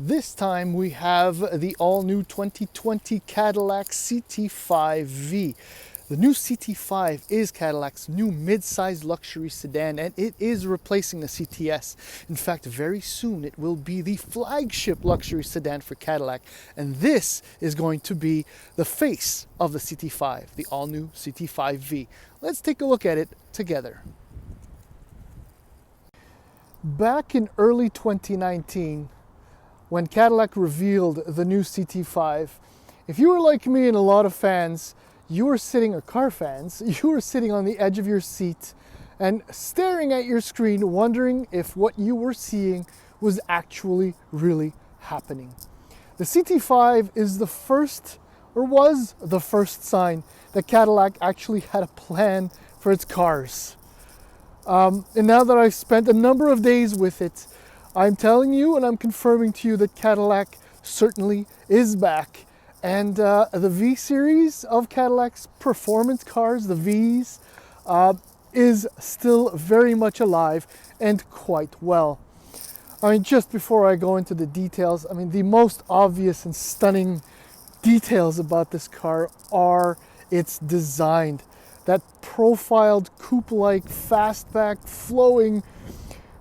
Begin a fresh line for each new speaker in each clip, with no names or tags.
This time we have the all-new 2020 Cadillac CT5-V. The new CT5 is Cadillac's new mid-size luxury sedan, and it is replacing the CTS. In fact, very soon it will be the flagship luxury sedan for Cadillac, and this is going to be the face of the CT5, the all-new CT5-V. Let's take a look at it together. Back in early 2019, when Cadillac revealed the new CT5, if you were like me and a lot of fans, you were sitting on the edge of your seat and staring at your screen, wondering if what you were seeing was actually really happening. The CT5 is the first, or was the first sign that Cadillac actually had a plan for its cars. And now that I've spent a number of days with it, I'm telling you and I'm confirming to you that Cadillac certainly is back. And the V series of Cadillac's performance cars, the Vs, is still very much alive and quite well. I mean, just before I go into the details, I mean, the most obvious and stunning details about this car are its design. That profiled coupe-like, fastback, flowing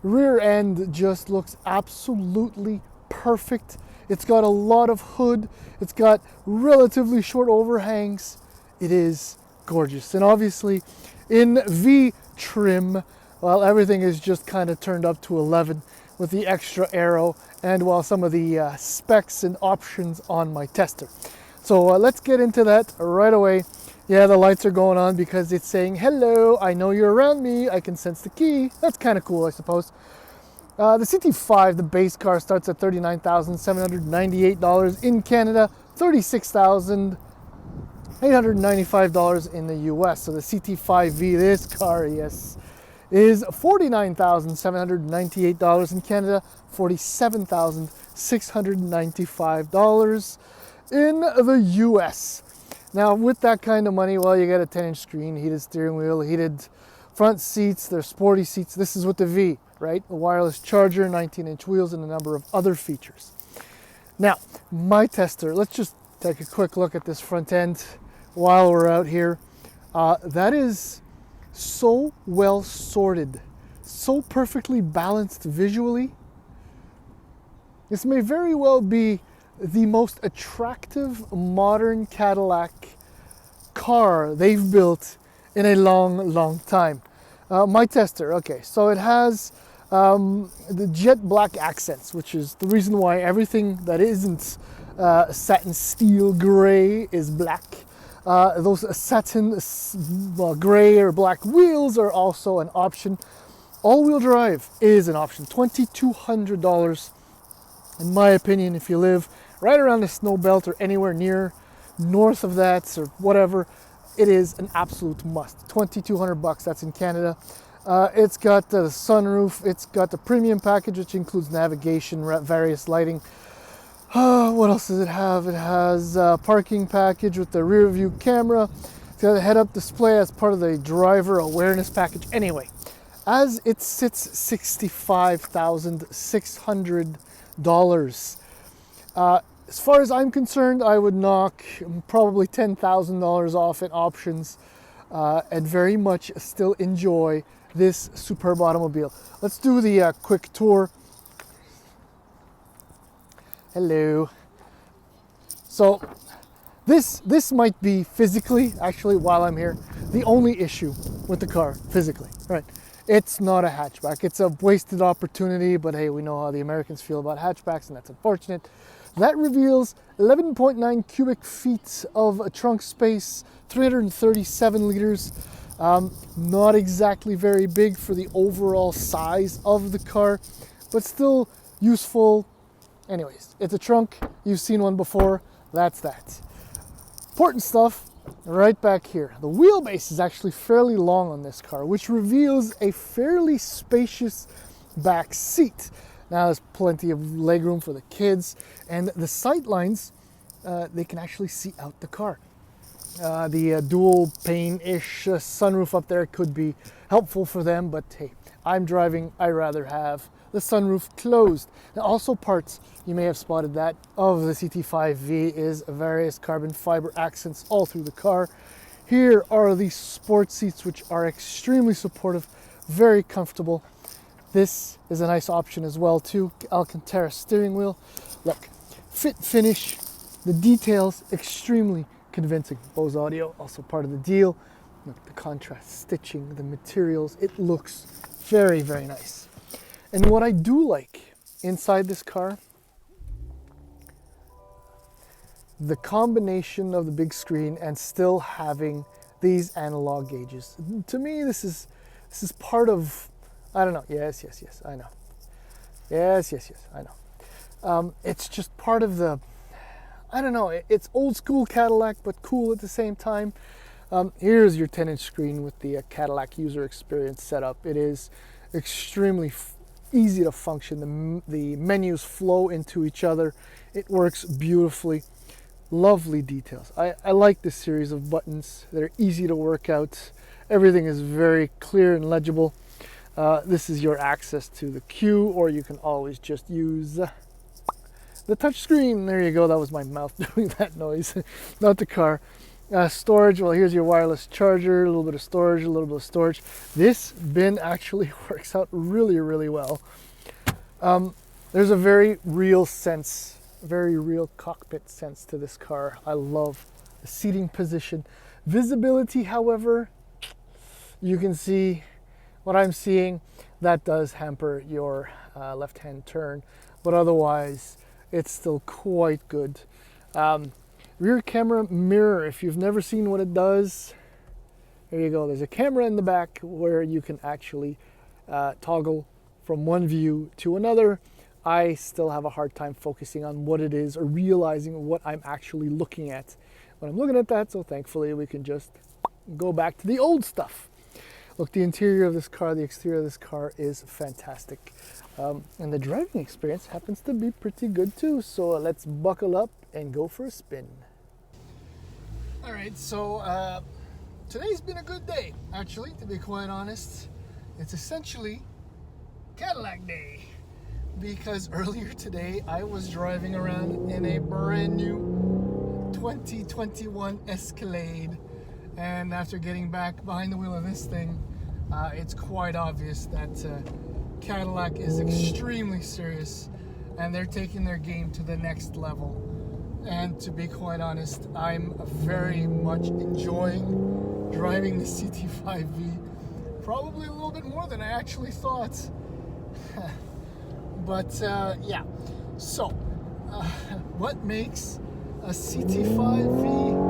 rear end just looks absolutely perfect. It's got a lot of hood. It's got relatively short overhangs. It is gorgeous. And obviously in V trim, well, everything is just kind of turned up to 11 with the extra aero and some of the specs and options on my tester. So let's get into that right away. Yeah, the lights are going on because it's saying, hello, I know you're around me, I can sense the key. That's kind of cool, I suppose. The CT5, the base car, starts at $39,798 in Canada, $36,895 in the US. So the CT5V, this car, yes, is $49,798 in Canada, $47,695 in the US. Now, with that kind of money, well, you get a 10-inch screen, heated steering wheel, heated front seats, they're sporty seats. This is with the V, right? A wireless charger, 19-inch wheels, and a number of other features. Now, my tester, let's just take a quick look at this front end while we're out here. That is so well sorted, so perfectly balanced visually. This may very well be the most attractive modern Cadillac car they've built in a long time. My tester, okay, so it has the jet black accents, which is the reason why everything that isn't satin steel gray is black. Those satin gray or black wheels are also an option. All-wheel drive is an option, $2,200. In my opinion, if you live right around the snow belt or anywhere near north of that or whatever, it is an absolute must. $2,200, that's in Canada. It's got the sunroof, it's got the premium package, which includes navigation, various lighting. What else does it have? It has a parking package with the rear view camera. It's got a head-up display as part of the driver awareness package. Anyway, as it sits $65,600. As far as I'm concerned, I would knock probably $10,000 off in options and very much still enjoy this superb automobile. Let's do the quick tour. Hello. So this might be physically, actually, while I'm here, the only issue with the car physically, right? It's not a hatchback. It's a wasted opportunity, but hey, we know how the Americans feel about hatchbacks, and that's unfortunate. That reveals 11.9 cubic feet of trunk space, 337 liters. Not exactly very big for the overall size of the car, but still useful. Anyways, it's a trunk. You've seen one before. That's that. Important stuff right back here. The wheelbase is actually fairly long on this car, which reveals a fairly spacious back seat. Now there's plenty of legroom for the kids, and the sight lines, they can actually see out the car. The dual pane-ish sunroof up there could be helpful for them, but hey, I'm driving, I rather have the sunroof closed. And also parts, you may have spotted that, of the CT5V is various carbon fiber accents all through the car. Here are the sport seats, which are extremely supportive, very comfortable. This is a nice option as well too. Alcantara steering wheel. Look, fit, finish, the details, extremely convincing. Bose audio, also part of the deal. Look, the contrast stitching, the materials, it looks very, very nice. And what I do like inside this car, the combination of the big screen and still having these analog gauges. To me, this is part of, I don't know, yes, I know. Yes, I know. It's just part of the, I don't know, it's old school Cadillac, but cool at the same time. Here's your 10-inch screen with the Cadillac user experience setup. It is extremely easy to function. The menus flow into each other. It works beautifully. Lovely details. I like this series of buttons. They're easy to work out. Everything is very clear and legible. This is your access to the queue, or you can always just use the touch screen. There you go. That was my mouth doing that noise, not the car. Storage, well, here's your wireless charger, a little bit of storage, a little bit of storage. This bin actually works out really, really well. There's a very real sense, very real cockpit sense to this car. I love the seating position. Visibility, however, you can see what I'm seeing. That does hamper your left-hand turn, but otherwise, it's still quite good. Rear camera mirror, if you've never seen what it does, there you go. There's a camera in the back where you can actually toggle from one view to another. I still have a hard time focusing on what it is or realizing what I'm actually looking at when I'm looking at that, so thankfully we can just go back to the old stuff. Look, the interior of this car, the exterior of this car is fantastic. And the driving experience happens to be pretty good too, so let's buckle up and go for a spin. All right, so today's been a good day, actually, to be quite honest. It's essentially Cadillac Day, because earlier today I was driving around in a brand new 2021 Escalade, and after getting back behind the wheel of this thing, it's quite obvious that Cadillac is extremely serious and they're taking their game to the next level. And to be quite honest, I'm very much enjoying driving the CT5-V, probably a little bit more than I actually thought. But yeah, so what makes a CT5-V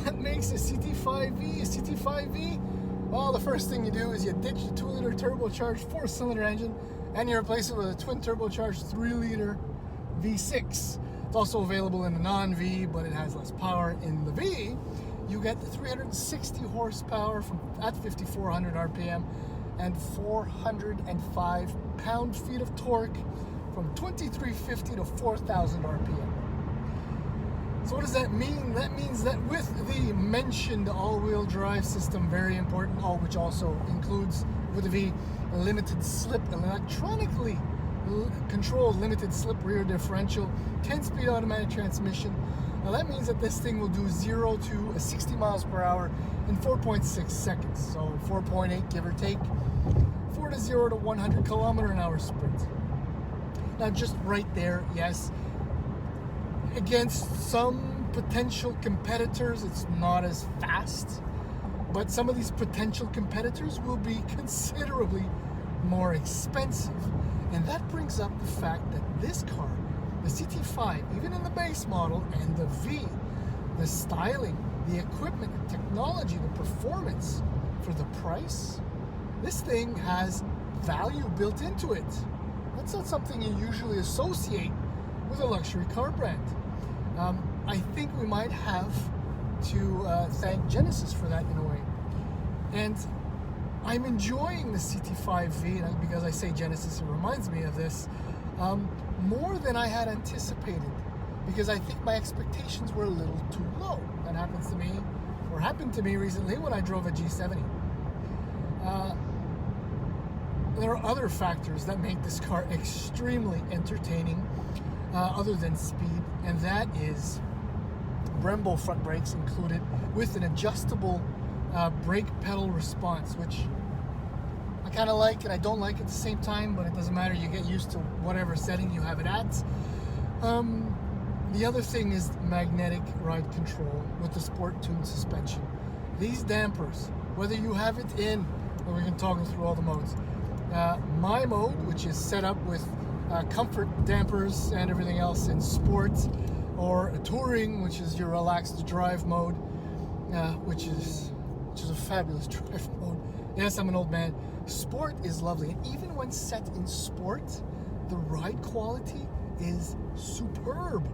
what makes a CT5-V a CT5-V? Well, the first thing you do is you ditch the 2-liter turbocharged 4-cylinder engine and you replace it with a twin turbocharged 3-liter V6. It's also available in the non-V, but it has less power. In the V, you get the 360 horsepower at 5,400 RPM and 405 pound-feet of torque from 2,350 to 4,000 RPM. So what does that mean? That means that with the mentioned all-wheel drive system, very important, which also includes, with the V, a limited slip, an electronically controlled limited slip rear differential, 10-speed automatic transmission. Now that means that this thing will do 0 to 60 miles per hour in 4.6 seconds. So 4.8, give or take. 4 to 0 to 100 kilometer an hour sprint. Now just right there, yes, against some potential competitors, it's not as fast, but some of these potential competitors will be considerably more expensive. And that brings up the fact that this car, the CT5, even in the base model, and the V, the styling, the equipment, the technology, the performance, for the price, this thing has value built into it. That's not something you usually associate with a luxury car brand. I think we might have to thank Genesis for that in a way. And I'm enjoying the CT5-V, and because I say Genesis, it reminds me of this, more than I had anticipated, because I think my expectations were a little too low. That happens to me, or happened to me recently when I drove a G70. there are other factors that make this car extremely entertaining, other than speed, and that is Brembo front brakes included with an adjustable brake pedal response, which I kind of like and I don't like at the same time, but it doesn't matter. You get used to whatever setting you have it at. The other thing is magnetic ride control with the sport tuned suspension. These dampers, whether you have it in, and we can toggle through all the modes. My mode, which is set up with comfort dampers and everything else in sport, or a touring, which is your relaxed drive mode, which is a fabulous drive mode. Yes, I'm an old man. Sport is lovely, and even when set in sport, the ride quality is superb.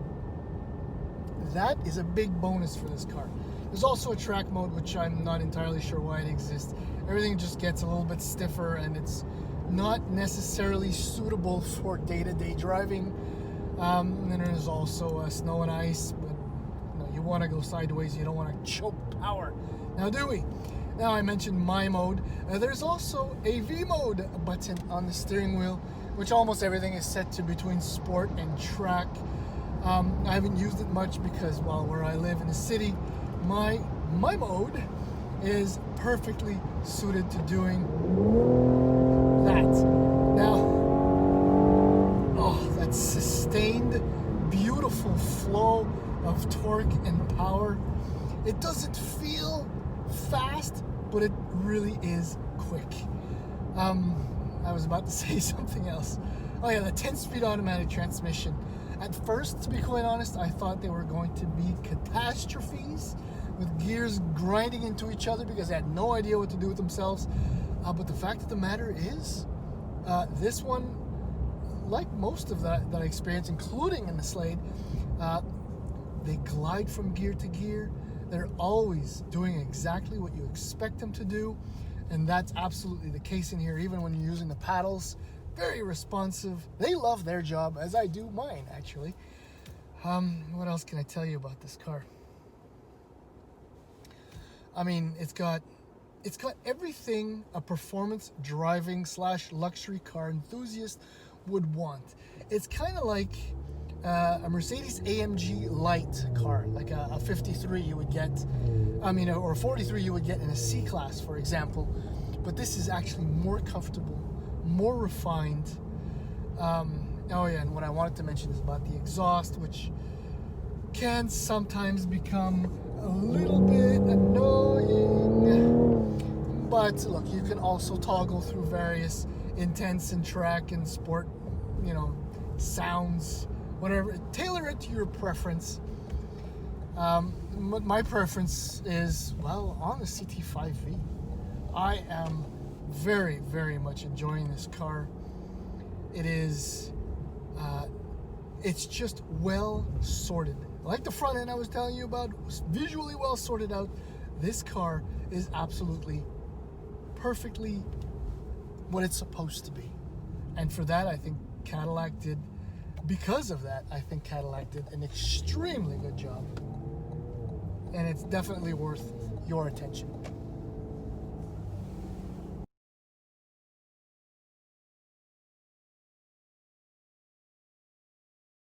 That is a big bonus for this car. There's also a track mode, which I'm not entirely sure why it exists. Everything just gets a little bit stiffer, and it's not necessarily suitable for day-to-day driving. And then there's also snow and ice, but you want to go sideways. You don't want to choke power. Now, do we? Now, I mentioned my mode. There's also a V mode button on the steering wheel, which almost everything is set to between sport and track. I haven't used it much because, well, where I live in the city, my mode is perfectly suited to doing that. Now, that sustained, beautiful flow of torque and power. It doesn't feel fast, but it really is quick. I was about to say something else. Oh yeah, the 10-speed automatic transmission. At first, to be quite honest, I thought they were going to be catastrophes with gears grinding into each other because they had no idea what to do with themselves. But the fact of the matter is, this one, like most of that I experienced, including in the Slade, they glide from gear to gear. They're always doing exactly what you expect them to do, and that's absolutely the case in here, even when you're using the paddles. Very responsive. They love their job, as I do mine, actually. What else can I tell you about this car? I mean, it's got everything a performance driving / luxury car enthusiast would want. It's kind of like a Mercedes AMG light car, like a 53 you would get, or a 43 you would get in a C-Class, for example. But this is actually more comfortable, more refined. And what I wanted to mention is about the exhaust, which can sometimes become a little bit annoying. But look, you can also toggle through various intense and track and sport, sounds, whatever. Tailor it to your preference. My preference is, on the CT5-V. I am very, very much enjoying this car. It is, it's just well sorted. Like the front end I was telling you about, was visually well sorted out. This car is absolutely, perfectly what it's supposed to be. And for that, I think Cadillac did an extremely good job. And it's definitely worth your attention.